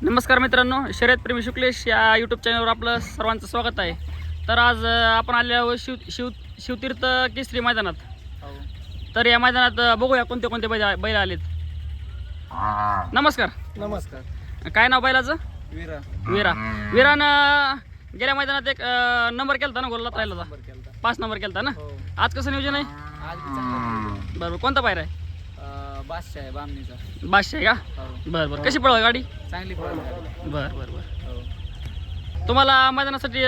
नमस्कार मित्रांनो, शर्यतप्रेमी शुक्लेश या यूट्यूब चॅनलवर आपलं सर्वांचं स्वागत आहे. तर आज आपण आलेलो आहोत शिवतीर्थ केसरी मैदानात. तर या मैदानात बघूया कोणते कोणते बैल आलेत. नमस्कार. नमस्कार. काय नाव बैलाचं? वीरा. वीरानं गेल्या मैदानात एक नंबर केलता ना, गोलात राहिला होता. 5 नंबर केलता ना. आज कसं नियोजन आहे? आज बरोबर. कोणता पायरा आहे? बादशाह आहे बामणीचा. बादशाह आहे का? बरं. कशी पळवा गाडी? चांगली पळाली. बरं. तुम्हाला मैदानासाठी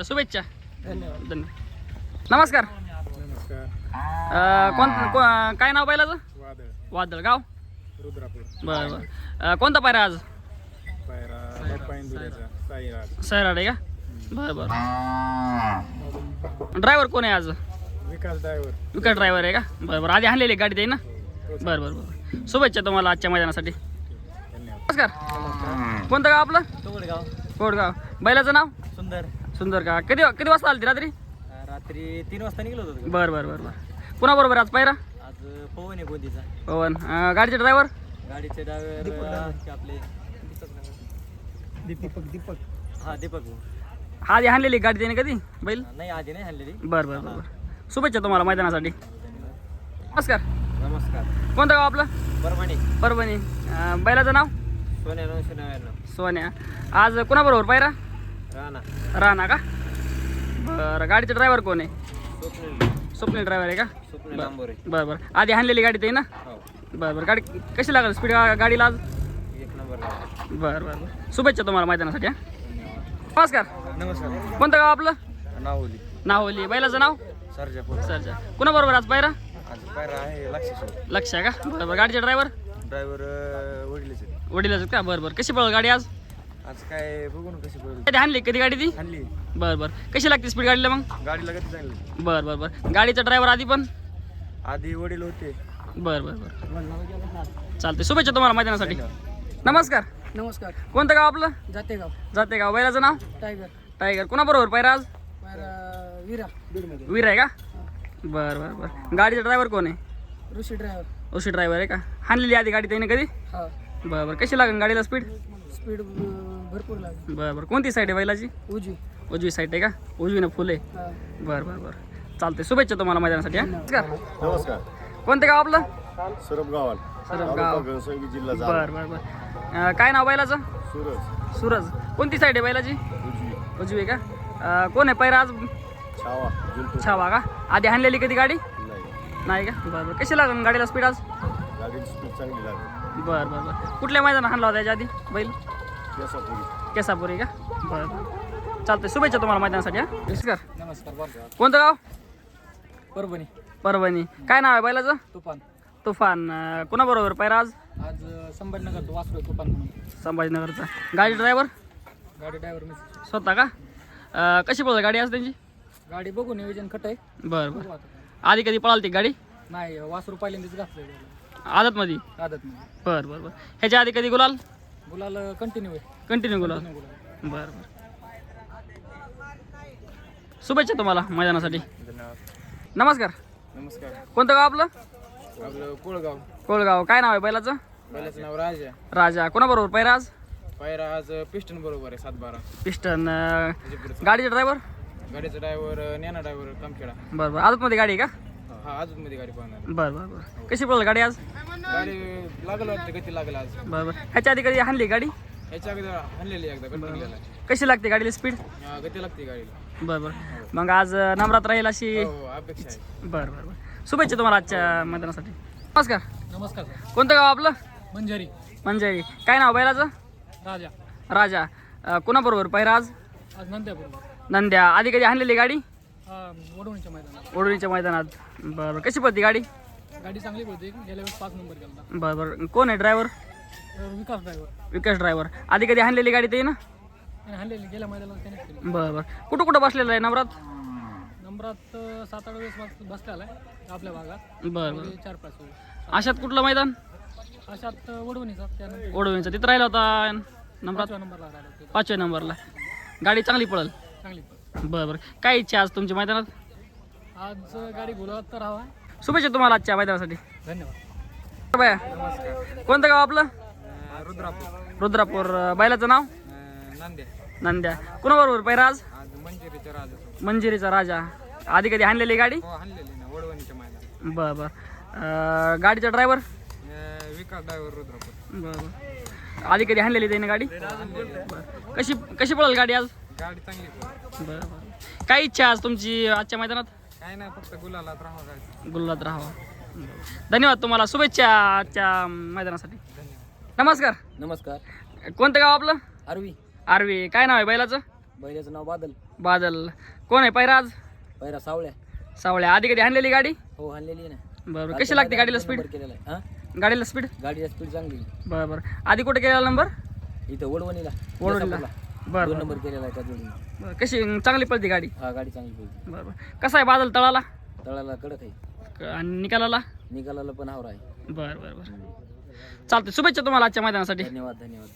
शुभेच्छा. धन्यवाद. नमस्कार. नमस्कार. काय नाव बैलाचं? वादळ. गाव? रुद्रापूर. बरं. कोणता पायरा आज? सैराट आहे का? बरं. ड्रायव्हर कोण आहे आज? विकास ड्रायव्हर. विकास ड्रायव्हर आहे का? बरं. आधी आणलेली गाडी आहे ना? बरं. शुभेच्छा तुम्हाला आजच्या मैदानासाठी. नमस्कार. कोणतं गाव आपलं? कोडगाव. बैलाचं नाव? सुंदर का? किती वाजता आली रात्री? रात्री 3 वाजता निघलो होतो. बरं. कुणाबरोबर आज पायरा? आज पवन आहे बोंदीचा. पवन. गाडीचे ड्रायव्हर? गाडीचे ड्रायव्हर आपले दीपक. हा दीपक. आधी आणलेली गाडी त्याने कधी बैल? नाही आधी नाही आणलेली. बरं. शुभेच्छा तुम्हाला मैदानासाठी. नमस्कार. कोणतं गाव आपलं? परभणी. बैलाचं नाव? सोन्या 999. सोन्या. आज कोणाबरोबर पायरा? राणा का? बरं. गाडीचा ड्रायव्हर कोण आहे? स्वप्नील ड्रायव्हर आहे का? बरं. आधी आणलेली गाडी ते ना? बरं. गाडी कशी लागेल स्पीड गाडीला आज? 1 नंबर. बरं. शुभेच्छा तुम्हाला मैदानासाठी. नमस्कार. कोणतं गाव आपलं? नाहोली. बैलाचं नाव? सरजा. कुणाबरोबर आज पायरा? लक्ष आहे का? बरं. गाडीचे ड्रायव्हर? वडिलाच का? बरं. कशी पळल गाडी आज? आज काय बघू ना कशी पळली. आणली कधी गाडी ती? आणली. बरं. कशी लागते स्पीड गाडीला मग? गाडीला कधी चांगली. बरं. गाडीचा ड्रायव्हर आधी पण? आधी वडील होते. बरं. चालते. शुभेच्छा तुम्हाला मैदानासाठी. नमस्कार. कोणतं गाव आपलं? जातेगाव. बैलाचं नाव? टायगर. कोणाबरोबर पायरा आज? वीर आहे का? बरं. गाडीचा ड्रायव्हर कोण आहे? ऋषी ड्रायव्हर आहे का? हाणलेली आधी गाडी त्याने कधी? बरं. कशी लागेल गाडीला स्पीड भरपूर लागली. बरं. कोणती साईड आहे बैलाची? उजवी साईड आहे का? उजवीनं फुल आहे. बरं. चालते. शुभेच्छा तुम्हाला मैदानासाठी. नमस्कार. कोणतं गाव आपलं? सरबगाव. जिल्हा बरं. काय नाव बैलाचं? सूरज. कोणती साईड आहे बैलाची? उजवी आहे का? कोण आहे पैरा आज? छावा का? आधी आणलेली कधी गाडी? नाही का? बरं. कशी लागेल गाडीला स्पीड आज? चांगली लागली. बरं. कुठल्या मैदानात आणला होता याच्या आधी बैल? केसापुरी का? बरं. चालतंय. शुभेच्छा तुम्हाला मैदानासाठी. नमस्कार. कोणतं गाव? परभणी. काय नाव आहे बैलाचं? तुफान. कोणाबरोबर पायरा आज? संभाजीनगर वासरू तुफान. संभाजीनगरचा. गाडी ड्रायव्हर? गाडी ड्रायव्हर मी स्वतः का? कशी पळते गाडी आज त्यांची? गाडी बघू नियोजन खट आहे. बरं. आधी कधी पळाली ती गाडी? नाही वासरू पहिल्यांदाच घातलं आदतमध्ये? बरं. ह्याच्या आधी कधी गुलाल कंटिन्यू गुलाल? बरं. शुभेच्छा तुम्हाला मैदानासाठी. नमस्कार. कोणतं गाव आपलं? कोळगाव. काय नाव आहे बैलाचं? नाव राजा. कोणाबरोबर पायरा आज? आज पिस्टन बरोबर आहे 7-12. पिस्टन. गाडीचा ड्रायव्हर? गाडीचा ड्रायव्हर ज्ञाना ड्रायव्हर कामखेडा. बरं. आदतमध्ये गाडी आहे का? हा आजमध्ये गाडी पाहणार. बरं. कशी पळल गाडी आज? गाडी लागल वाटते गती लागला आज. बरं. ह्याच्या आधी कधी हाणली गाडी? ह्याच्या अगोदर हल्लेली एकदा कंटिन्यूला. कशी लागते गाडीला स्पीड? गती लागते गाडीला. बरं. मग आज नम्रात राहील अशी? अपेक्षा आहे. बरं. शुभेच्छा तुम्हाला आजच्या मैदानासाठी. नमस्कार. कोणतं गाव आपलं? मंजारी. काय नाव बैलाचं? राजा. कोणाबरोबर पायरा आज? नंद्या. आधी कधी आणलेली गाडी? ओढणीच्या मैदानात. बरं. कशी पडती गाडी? चांगली पडते. गेल्या वेळेस 5 नंबर केला. बरं. कोण आहे ड्रायव्हर? विकास ड्रायव्हर. आधी कधी आणलेली गाडी ते ना? गेल्या मैदानात. बरं. कुठं बसलेलं आहे नम्रात? 7-8 वेळेस बसलेला आहे आपल्या भागात. बरं. 4-5 वेळेस. अशात कुठलं मैदान? अशात ओढवणीचा. ओढवींचा. तिथं राहिला होता नम्रात? 5व्या नंबरला. गाडी चांगली पळल? बरं. काय इच्छा आज तुमच्या मैदानात? आज गाडी बोलवत तर हवा. शुभेच्छा तुम्हाला आजच्या मैदानासाठी. धन्यवाद. कोणतं गाव आपलं? रुद्रापूर. रुद्रापूर बैलाचं नाव नांद्या नंद्या. कुणाबरोबर पैरा आज? आज मंजिरीच्या राजा मंजिरीचा राजा. आधी कधी आणलेली गाडी? हो आणलेली ना वडवणीच्या मैदानात. बरं बरं. गाडीचा ड्रायव्हर? विकास ड्रायव्हर रुद्रापूर. बरं बरं. आधी कधी आणलेली त्याने गाडी? बरं. कशी कशी पळेल गाडी आज? गाडी चांगली पळते. बरं बरं. काय इच्छा आज तुमची आजच्या मैदानात? काय नाही फक्त गुलालात राहावं काय. गुल्लात राहावा. धन्यवाद तुम्हाला. शुभेच्छा आजच्या मैदानासाठी. नमस्कार. नमस्कार. कोणतं गाव आपलं? आरवी. आरवी. काय नाव आहे बैलाचं? बैलाचं नाव बादल. बादल. कोण आहे पैरा आज? पैरा सावळ्या. सावळ्या. आधी कधी आणलेली गाडी? हो आणलेली ना. बरं. कशी लागते गाडीला स्पीड? केलेला आहे. हा गाडीला स्पीड? गाडीला स्पीड चांगली. बरं बरं. आधी कुठे केलेला नंबर? इथं वडवणीला. वडवणीला. बरं 2 बरं. नंबर केलेला आहे त्या जोडीने. बरं. कशी चांगली पळते गाडी? हा गाडी चांगली पडली. बरं बरं. कसा आहे बादल तळाला? तळाला कडक आहे. आणि निकालाला? निकालाला पण हावर आहे. बरं बरं बरं. चालतं. शुभेच्छा तुम्हाला आजच्या मैदानासाठी. धन्यवाद धन्यवाद.